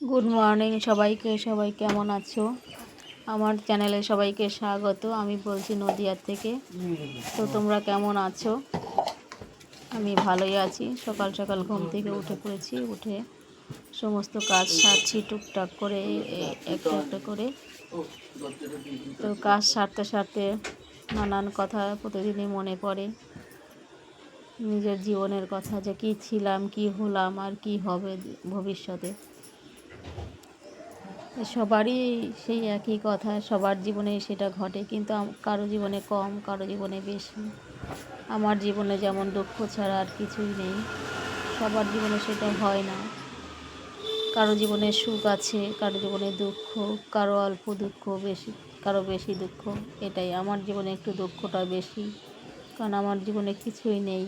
Good morning সবাইকে। সবাই কেমন আছো? আমার চ্যানেলে সবাইকে স্বাগত। আমি বলছি নদিয়ার থেকে। তো তোমরা কেমন আছো? আমি ভালোই আছি। সকাল সকাল ঘুম থেকে উঠে পড়েছি। উঠে সমস্ত কাজ সারছি টুকটাক করে একটা একটা করে। তো কাজ সারতে সারতে নানান কথা প্রতিদিনই মনে পড়ে, নিজের জীবনের কথা, যে কী ছিলাম, কী হলাম, আর কী হবে ভবিষ্যতে। সবারই সেই একই কথা, সবার জীবনে সেটা ঘটে, কিন্তু কারো জীবনে কম, কারো জীবনে বেশি। আমার জীবনে যেমন দুঃখ ছাড়া আর কিছুই নেই, সবার জীবনে সেটা হয় না। কারো জীবনে সুখ আছে, কারো জীবনে দুঃখ, কারো অল্প দুঃখ, বেশি কারো বেশি দুঃখ। এটাই আমার জীবনে একটু দুঃখটা বেশি, কারণ আমার জীবনে কিছুই নেই,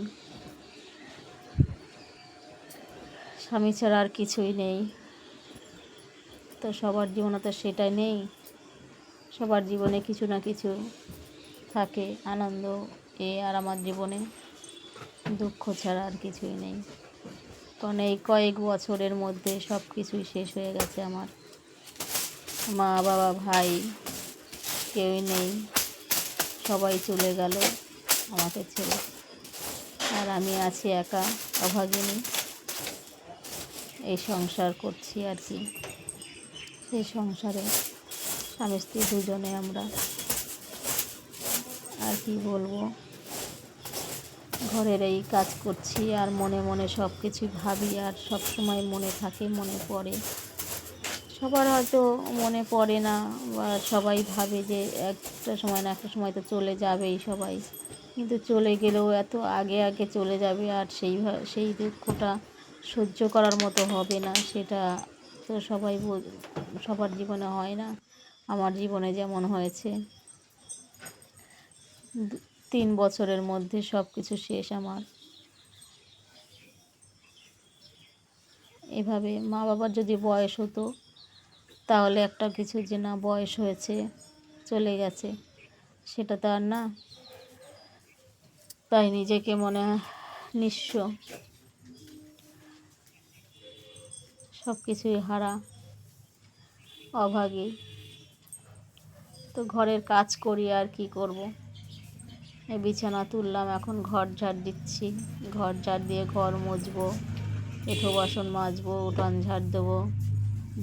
স্বামী ছাড়া আর কিছুই নেই। তো সবার জীবনে তো সেটাই নেই, সবার জীবনে কিছু না কিছু থাকে, আনন্দ। আর আমার জীবনে দুঃখ ছাড়া আর কিছুই নেই, কারণ এই কয়েক বছরের মধ্যে সব কিছুই শেষ হয়ে গেছে। আমার মা বাবা ভাই কেউই নেই, সবাই চলে গেল আমাকে ছেড়ে, আর আমি আছি একা, অভাগিনী। এই সংসার করছি আর কি। সেই সংসারে স্বামী স্ত্রী দুজনে আমরা, আর কি বলবো। ঘরের এই কাজ করছি আর মনে মনে সব কিছু ভাবি, আর সব সময় মনে থাকে, মনে পড়ে। সবার হয়তো মনে পড়ে না, বা সবাই ভাবে যে একটা সময় না একটা সময় তো চলে যাবেই সবাই, কিন্তু চলে গেলেও এত আগে আগে চলে যাবে, আর সেই দুঃখটা সহ্য করার মতো হবে না। সেটা তো সবার জীবনে হয় না। আমার জীবনে যেমন হয়েছে, 3 বছরের মধ্যে সব কিছু শেষ আমার। এভাবে মা বাবার যদি বয়স হতো, তাহলে একটা কিছু যে না বয়স হয়েছে, চলে গেছে, সেটা তো আর না। তাই নিজেকে মনে হয় নিঃস্ব, সব কিছুই হারা, অভাগী। তো ঘরের কাজ করি, আর কি করব। এই বিছানা তুললাম, এখন ঘর ঝাড় দিচ্ছি। ঘর ঝাড় দিয়ে ঘর মুছবো, এঁঠো বাসন মাজবো, উঠান ঝাড় দেবো,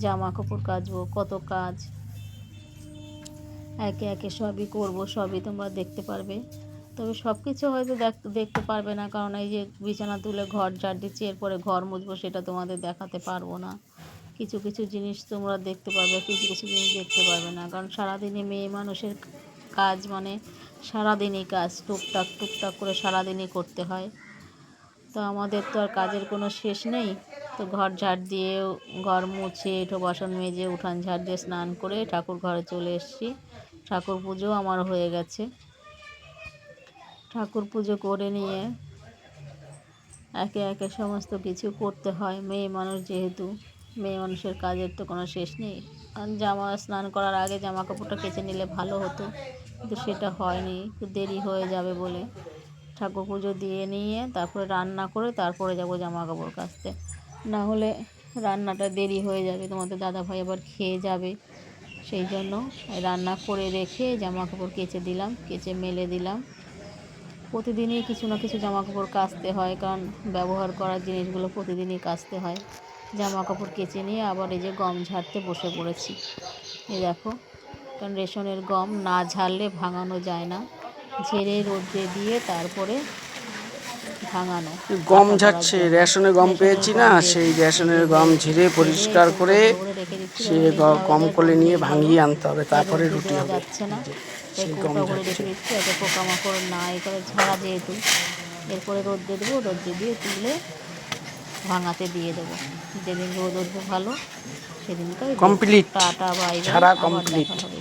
জামা কাপড় কাচবো, কত কাজ। একে একে সবই করব, সবই তোমরা দেখতে পারবে। তবে সব কিছু হয়তো দেখতে পারবে না, কারণ এই যে বিছানা তুলে ঘর ঝাড় দিচ্ছি, এরপরে ঘর মুছবো, সেটা তোমাদের দেখাতে পারবো না। কিছু কিছু জিনিস তোমরা দেখতে পারবে, কিছু কিছু জিনিস দেখতে পারবে না, কারণ সারাদিনে মেয়ে মানুষের কাজ মানে সারাদিনই কাজ, টুকটাক টুকটাক করে সারাদিনই করতে হয়। তো আমাদের তো আর কাজের কোনো শেষ নেই। তো ঘর ঝাড় দিয়ে, ঘর মুছে, এঁঠো বাসন মেজে, উঠান ঝাড় দিয়ে স্নান করে ঠাকুর ঘরে চলে এসেছি। ঠাকুর পুজো আমার হয়ে গেছে। ঠাকুর পুজো করে নিয়ে একে একে সমস্ত কিছু করতে হয়। মেয়ে মানুষ যেহেতু, মেয়ে মানুষের কাজের তো কোনো শেষ নেই। স্নান করার আগে জামা কাপড়টা কেচে নিলে ভালো হতো, কিন্তু সেটা হয়নি, একটু দেরি হয়ে যাবে বলে। ঠাকুর পুজো দিয়ে নিয়ে তারপরে রান্না করে তারপরে যাব জামা কাপড় কাচতে, না হলে রান্নাটা দেরি হয়ে যাবে, তোমাদের দাদাভাই আবার খেয়ে যাবে। সেই জন্য রান্না করে রেখে জামা কাপড় কেচে দিলাম, কেচে মেলে দিলাম। প্রতিদিনই কিছু না কিছু জামা কাপড় কাচতে হয়, কারণ ব্যবহার করার জিনিসগুলো প্রতিদিনই কাচতে হয়। জামা কাপড় কেচে নিয়ে আবার এই যে গম ঝাড়তে বসে পড়েছি। এই দেখো, কারণ রেশনের গম না ঝাড়লে ভাঙানো যায় না, ঝেড়ে রোদে দিয়ে তারপরে ভাঙানো। গম ঝাড়ছে, রেশনে গম পেয়েছি না, সেই রেশনের গম ঝেড়ে পরিষ্কার করে রেখে দিচ্ছি, সে গম কলে নিয়ে ভাঙিয়ে আনতে হবে, তারপরে রুটি হবে। যাচ্ছে না, তাই সেই গম কৌটা ভরে ঝাড়ছে। রেখে দিচ্ছি, যাতে পোকামাকড় না করে, ঝাড়া যেহেতু। এরপরে রোদ্রে দেবো, রোদ্রে দিয়ে তুলে ভাঙাতে দিয়ে দেবো। যেদিন রোদ উঠবে ভালো, সেদিনকে কমপ্লিট, টাটা বাই বাই, ঝাড়া আবার কমপ্লিট। দেখা হবে।